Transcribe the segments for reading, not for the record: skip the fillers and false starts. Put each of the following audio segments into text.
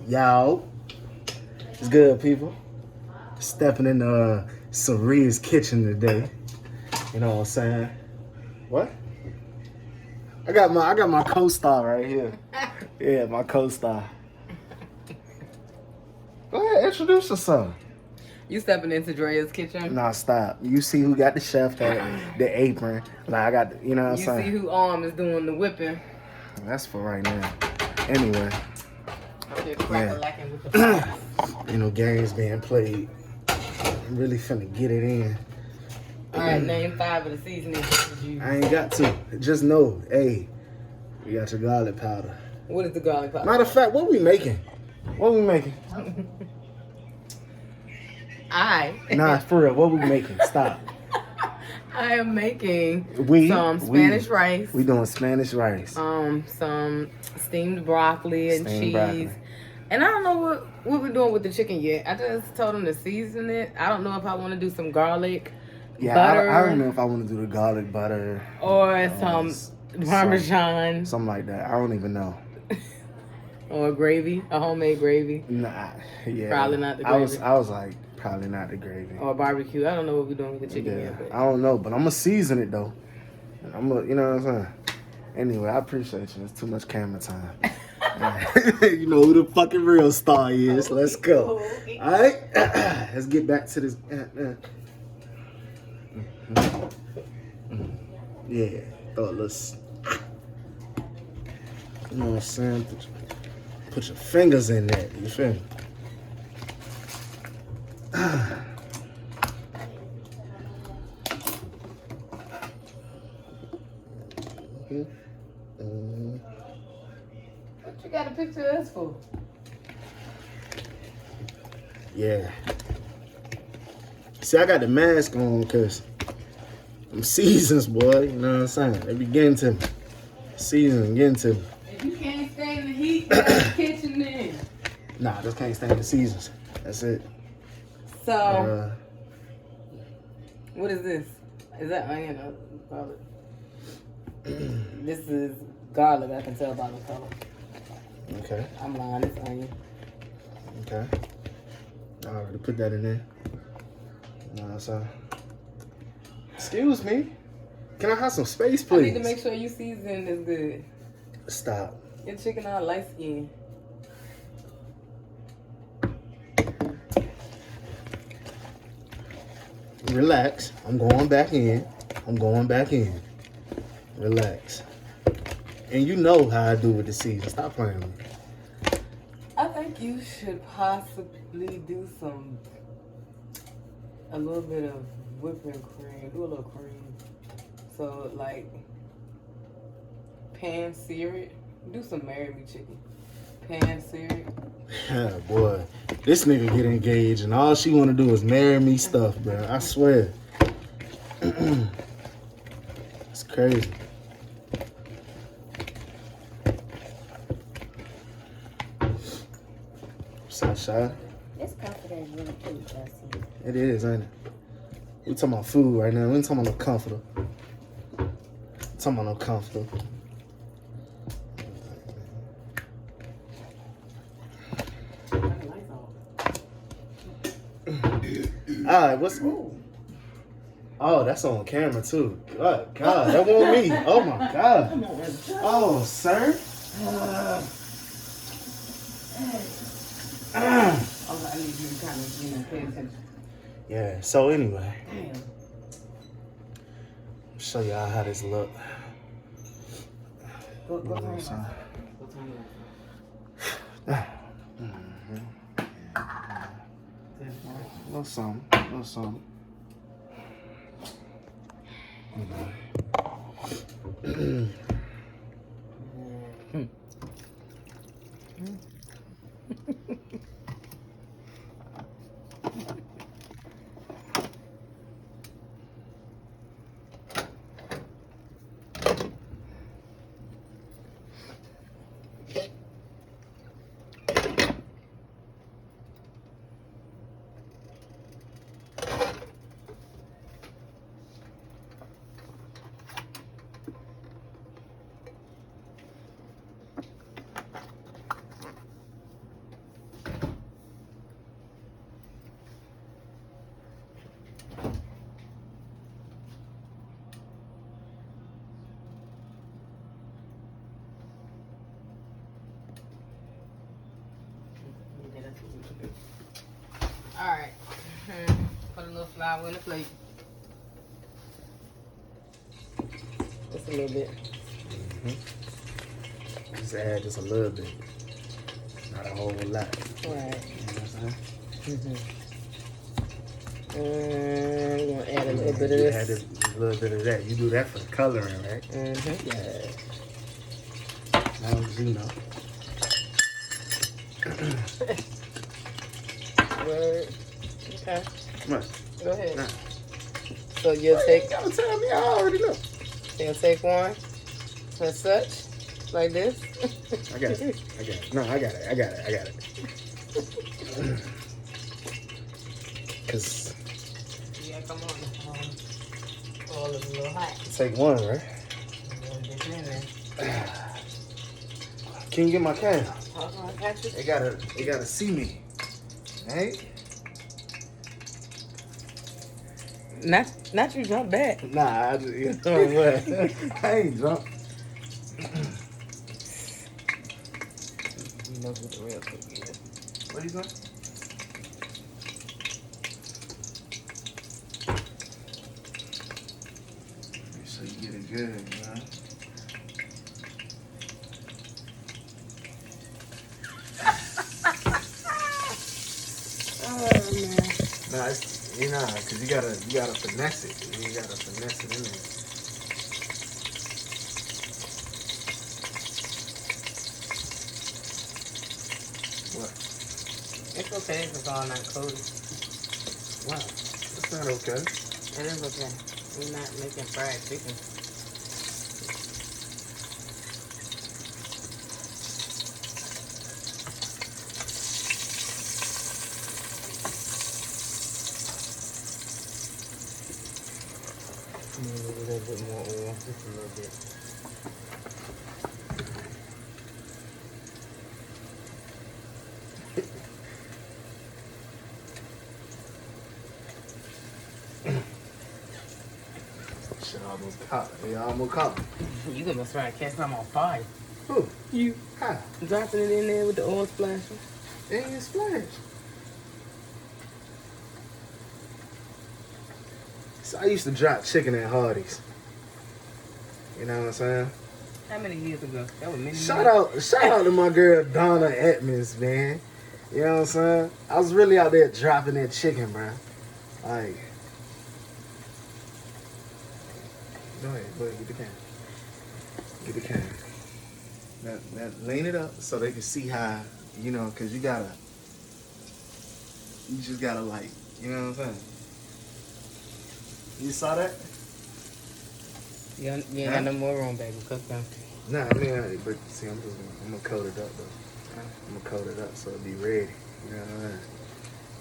Yo, it's good, people. Stepping in Saria's kitchen today. You know what I'm saying? What? I got my co-star right here. Yeah, my co-star. Go ahead, introduce yourself. You stepping into Drea's kitchen? Nah, stop. You see who got the chef hat, the apron. Like I got, you know what I'm You saying? see who arm is doing the whipping? That's for right now. Anyway. I'm just crack-a-lacking with the fries. You know, games being played. I'm really finna get it in. All right, name 5 of the seasonings that you use. I ain't got to. Just know, hey, you got your garlic powder. What is the garlic powder? Matter of fact, what we making? What we making? Nah, for real, what we making? Stop. I am making some Spanish rice. We doing Spanish rice. Some steamed broccoli and cheese. Broccoli. And I don't know what we're doing with the chicken yet. I just told them to season it. I don't know if I want to do some garlic, butter. I don't know if I want to do the garlic butter. Or some Parmesan. Something like that. I don't even know. Or gravy, a homemade gravy. Nah, yeah. Probably not the gravy. I was like, probably not the gravy. Or barbecue. I don't know what we're doing with the chicken yet. But I don't know, but I'm gonna season it though. You know what I'm saying? Anyway, I appreciate you. It's too much camera time. You know who the fucking real star is. Let's go. All right, let's get back to this. Yeah, thoughtless. You know what I'm saying? Put your fingers in there. You feel me? what you got a picture of us for? Yeah. See, I got the mask on because I'm seasons, boy. You know what I'm saying? They be getting to me. Seasons getting to me. If you can't stand the heat, get in the kitchen then. Nah, just can't stand the seasons. That's it. So, what is this? Is that onion or garlic? This is garlic. I can tell by the color. Okay. I'm lying. It's onion. Okay. I already put that in there. Nah, so. Excuse me. Can I have some space, please? I need to make sure you season is good. Stop. Your chicken all light skin. Relax. I'm going back in. Relax. And you know how I do with the season. Stop playing with me. I think you should possibly do a little bit of whipping cream. Do a little cream. So, like, pan sear it. Do some marry me chicken. Pan sear it. Yeah, boy. This nigga get engaged and all she want to do is marry me stuff, bro. I swear. It's crazy. Sunshine. This comforter is really cute, Jesse. It is, ain't it? We talking about food right now. We ain't talking about no comforter. Talking about no comforter. Alright, what's... Oh, that's on camera too. God, that wasn't me. Oh my God. Oh, sir. I need you to kind of, pay attention. Yeah, so anyway. Damn. Show y'all how this look. Go turn it off. Go turn it off. Little something. Alright. Put a little flour in the plate. Just a little bit. Just add just a little bit. Not a whole lot. Right. You know what I'm saying? We're gonna add a little bit of You this. add a little bit of that. You do that for the coloring, right? Yeah. As long as you know. Word. Okay. Come on. Go ahead. Nah. So you'll take. You gotta tell me. I already know. You'll take one. As such. Like this. I got it. No, I got it. Cause Yeah, come on. All is a little hot. take one, right? Get in there. Can you get my can? I got you. They gotta see me. Right? Not you jump back. Nah, I just, you know what? I ain't drunk. You know what the real cook is. What you doing? Make sure you get it good, man. Oh man. Nah, it's, cause you gotta finesse it. You gotta finesse it in there. What? It's okay if it's all not coated. Wow, that's not okay. It is okay. We're not making fried chicken. Maybe a little bit more oil, just a little bit. Shit almost caught. They almost caught me. You gonna try to catch something on fire. Who? You How? dropping it in there with the oil splashing. It ain't splash. So I used to drop chicken at Hardee's. You know what I'm saying? How many years ago? That was many Shout out to my girl Donna Edmonds, man. You know what I'm saying? I was really out there dropping that chicken, bro. Like, go ahead, get the can. Get the can. Now lean it up so they can see how, you know, cause you just gotta like, you know what I'm saying? You saw that? You ain't got no more room, baby. Cook them. Nah, I mean, but see, I'm gonna coat it up though. I'm gonna coat it up so it'll be ready. You know what I mean?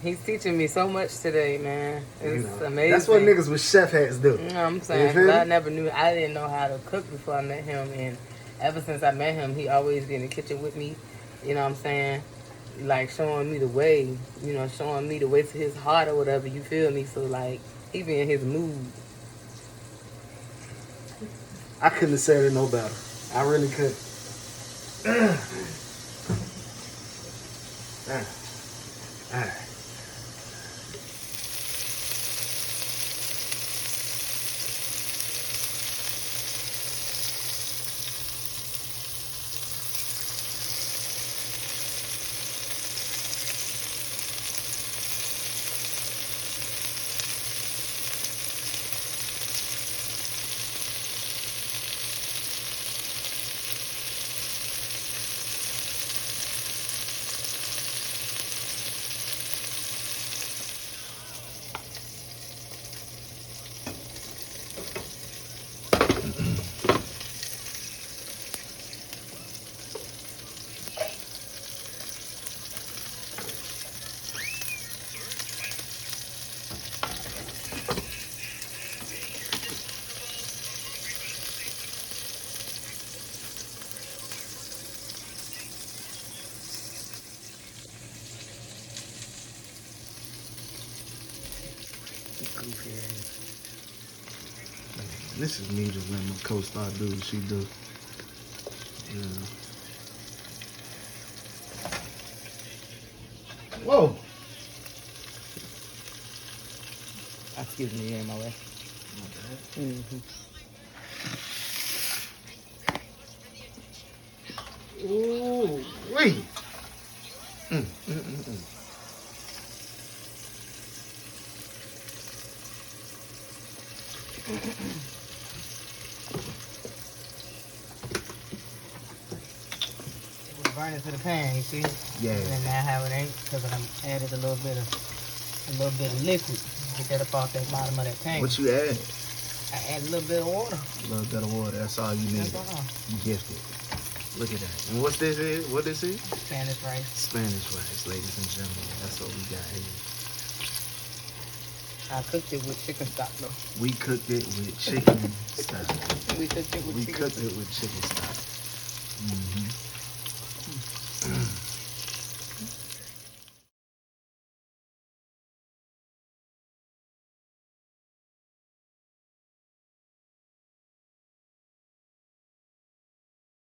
He's teaching me so much today, man. It's You know, amazing. that's what niggas with chef hats do. You know what I'm You saying? feel 'Cause I me? never knew. I didn't know how to cook before I met him, and ever since I met him, he always be in the kitchen with me. You know what I'm saying? Like showing me the way. You know, showing me the way to his heart or whatever. You feel me? So like he be in his mood. I couldn't have said it no better. I really could. Alright. This is me just letting my co-star do what she do. Yeah. Whoa! Excuse me, you're in my way. Mm-hmm. Ooh, wait. Burn it to the pan, you see? Yeah. And now how it ain't, because I added a little bit of liquid. Get that up off that bottom of that pan. What you add? I add a little bit of water. A little bit of water. That's all you need. That's all. You gifted. Look at that. And what's this is? What this is? Spanish rice. Spanish rice, ladies and gentlemen. That's what we got here. I cooked it with chicken stock though. We cooked it with chicken stock. We cooked it with We chicken cooked stock. it with chicken stock. Mm-hmm.